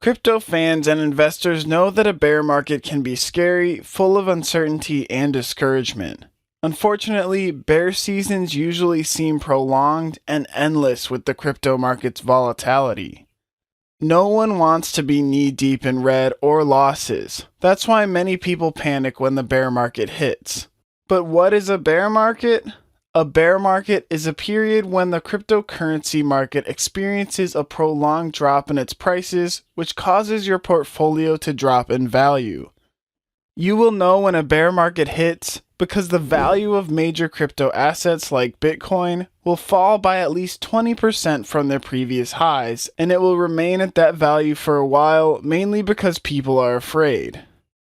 Crypto fans and investors know that a bear market can be scary, full of uncertainty and discouragement. Unfortunately, bear seasons usually seem prolonged and endless with the crypto market's volatility. No one wants to be knee-deep in red or losses. That's why many people panic when the bear market hits. But what is a bear market? A bear market is a period when the cryptocurrency market experiences a prolonged drop in its prices, which causes your portfolio to drop in value. You will know when a bear market hits because the value of major crypto assets like Bitcoin will fall by at least 20% from their previous highs, and it will remain at that value for a while, mainly because people are afraid.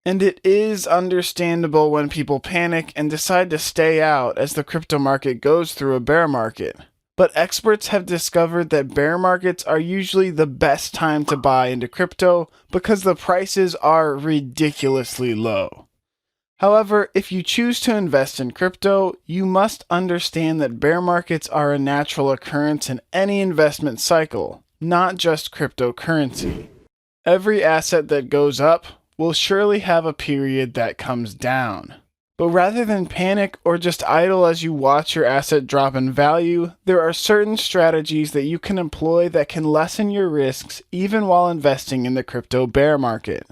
And it is understandable when people panic and decide to stay out as the crypto market goes through a bear market. But experts have discovered that bear markets are usually the best time to buy into crypto because the prices are ridiculously low. However, if you choose to invest in crypto, you must understand that bear markets are a natural occurrence in any investment cycle, not just cryptocurrency. Every asset that goes up will surely have a period that comes down. But rather than panic or just idle as you watch your asset drop in value, there are certain strategies that you can employ that can lessen your risks even while investing in the crypto bear market.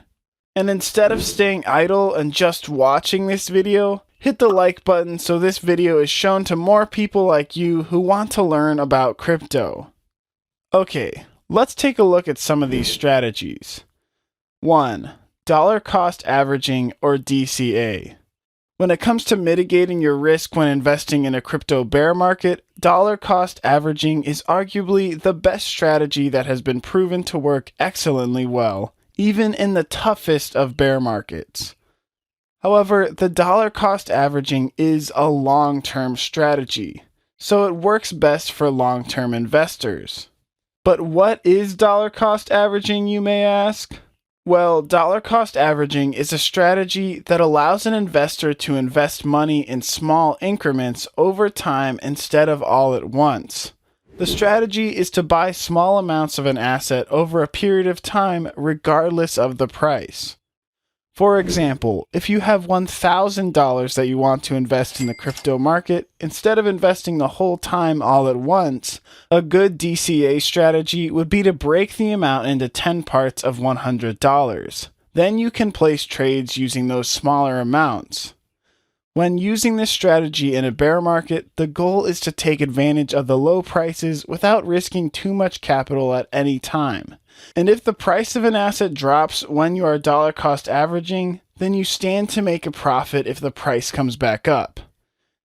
And instead of staying idle and just watching this video, hit the like button so this video is shown to more people like you who want to learn about crypto. Okay, let's take a look at some of these strategies. 1. Dollar cost averaging, or DCA. When it comes to mitigating your risk when investing in a crypto bear market, dollar cost averaging is arguably the best strategy that has been proven to work excellently well, even in the toughest of bear markets. However, the dollar cost averaging is a long-term strategy, so it works best for long-term investors. But what is dollar cost averaging, you may ask? Well, dollar cost averaging is a strategy that allows an investor to invest money in small increments over time instead of all at once. The strategy is to buy small amounts of an asset over a period of time regardless of the price. For example, if you have $1,000 that you want to invest in the crypto market, instead of investing the whole time all at once, a good DCA strategy would be to break the amount into 10 parts of $100. Then you can place trades using those smaller amounts. When using this strategy in a bear market, the goal is to take advantage of the low prices without risking too much capital at any time. And if the price of an asset drops when you are dollar cost averaging, then you stand to make a profit if the price comes back up.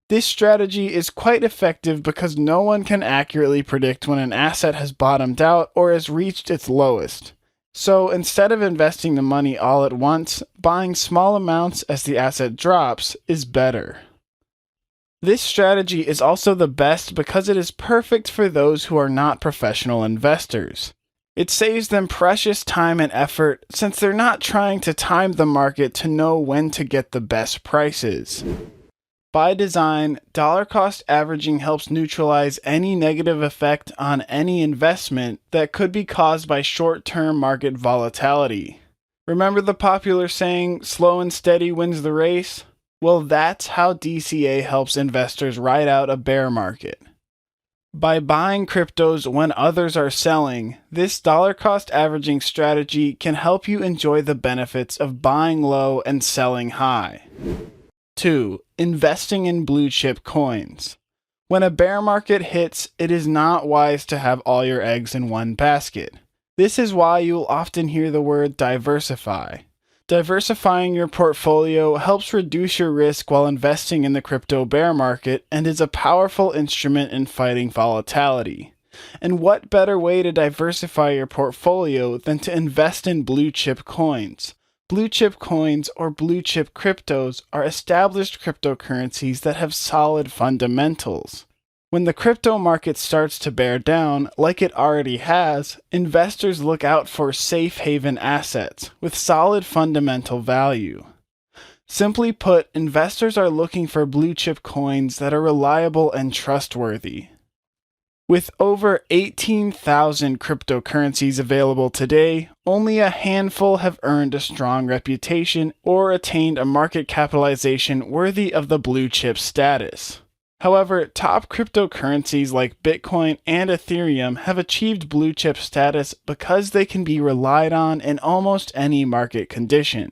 This strategy is quite effective because no one can accurately predict when an asset has bottomed out or has reached its lowest. So instead of investing the money all at once, buying small amounts as the asset drops is better. This strategy is also the best because it is perfect for those who are not professional investors. It saves them precious time and effort since they're not trying to time the market to know when to get the best prices. By design, dollar cost averaging helps neutralize any negative effect on any investment that could be caused by short-term market volatility. Remember the popular saying, slow and steady wins the race? Well, that's how DCA helps investors ride out a bear market. By buying cryptos when others are selling, this dollar cost averaging strategy can help you enjoy the benefits of buying low and selling high. 2. Investing in blue chip coins. When a bear market hits, it is not wise to have all your eggs in one basket. This is why you will often hear the word diversify. Diversifying your portfolio helps reduce your risk while investing in the crypto bear market and is a powerful instrument in fighting volatility. And what better way to diversify your portfolio than to invest in blue chip coins? Blue chip coins, or blue chip cryptos, are established cryptocurrencies that have solid fundamentals. When the crypto market starts to bear down, like it already has, investors look out for safe haven assets with solid fundamental value. Simply put, investors are looking for blue chip coins that are reliable and trustworthy. With over 18,000 cryptocurrencies available today, only a handful have earned a strong reputation or attained a market capitalization worthy of the blue chip status. However, top cryptocurrencies like Bitcoin and Ethereum have achieved blue chip status because they can be relied on in almost any market condition.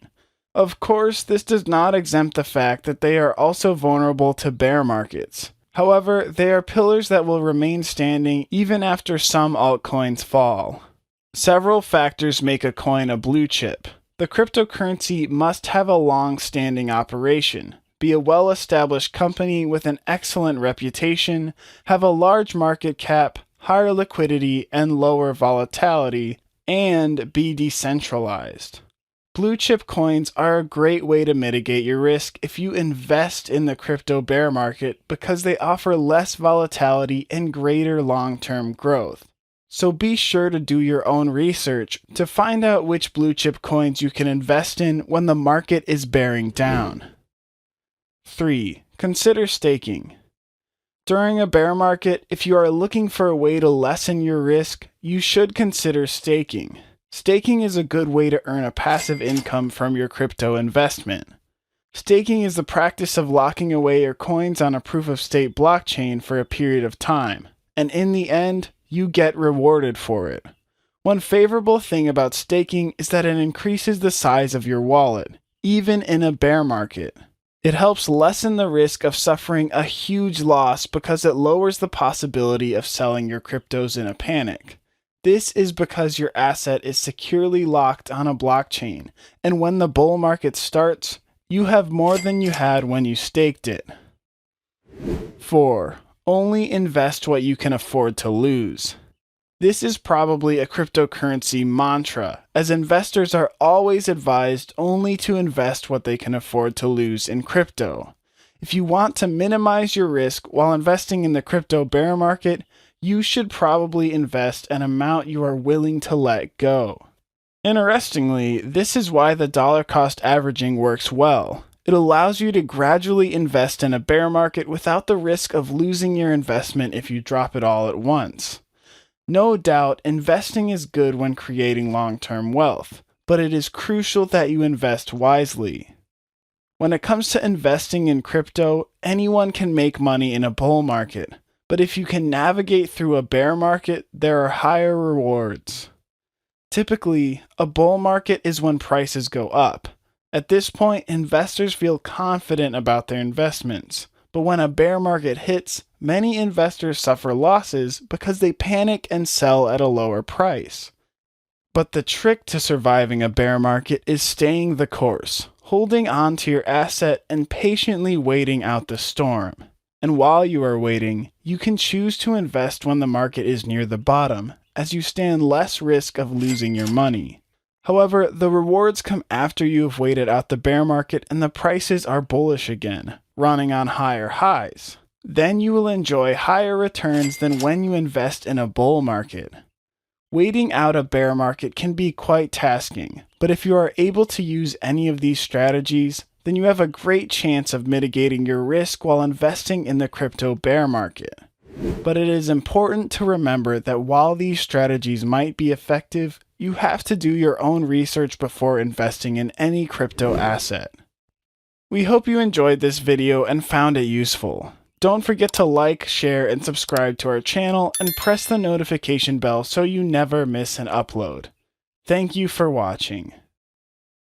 Of course, this does not exempt the fact that they are also vulnerable to bear markets. However, they are pillars that will remain standing even after some altcoins fall. Several factors make a coin a blue chip. The cryptocurrency must have a long-standing operation, be a well-established company with an excellent reputation, have a large market cap, higher liquidity, and lower volatility, and be decentralized. Blue chip coins are a great way to mitigate your risk if you invest in the crypto bear market because they offer less volatility and greater long-term growth. So be sure to do your own research to find out which blue chip coins you can invest in when the market is bearing down. 3. Consider staking. During a bear market, if you are looking for a way to lessen your risk, you should consider staking. Staking is a good way to earn a passive income from your crypto investment. Staking is the practice of locking away your coins on a proof-of-stake blockchain for a period of time, and in the end, you get rewarded for it. One favorable thing about staking is that it increases the size of your wallet, even in a bear market. It helps lessen the risk of suffering a huge loss because it lowers the possibility of selling your cryptos in a panic. This is because your asset is securely locked on a blockchain, and when the bull market starts, you have more than you had when you staked it. 4. Only invest what you can afford to lose. This is probably a cryptocurrency mantra, as investors are always advised only to invest what they can afford to lose in crypto. If you want to minimize your risk while investing in the crypto bear market, you should probably invest an amount you are willing to let go. Interestingly, this is why the dollar cost averaging works well. It allows you to gradually invest in a bear market without the risk of losing your investment if you drop it all at once. No doubt, investing is good when creating long-term wealth, but it is crucial that you invest wisely. When it comes to investing in crypto, anyone can make money in a bull market. But if you can navigate through a bear market, there are higher rewards. Typically, a bull market is when prices go up. At this point, investors feel confident about their investments. But when a bear market hits, many investors suffer losses because they panic and sell at a lower price. But the trick to surviving a bear market is staying the course, holding on to your asset and patiently waiting out the storm. And while you are waiting, you can choose to invest when the market is near the bottom, as you stand less risk of losing your money. However, the rewards come after you have waited out the bear market and the prices are bullish again, running on higher highs. Then you will enjoy higher returns than when you invest in a bull market. Waiting out a bear market can be quite tasking, but if you are able to use any of these strategies, then you have a great chance of mitigating your risk while investing in the crypto bear market. But it is important to remember that while these strategies might be effective, you have to do your own research before investing in any crypto asset. We hope you enjoyed this video and found it useful. Don't forget to like, share, and subscribe to our channel and press the notification bell so you never miss an upload. Thank you for watching.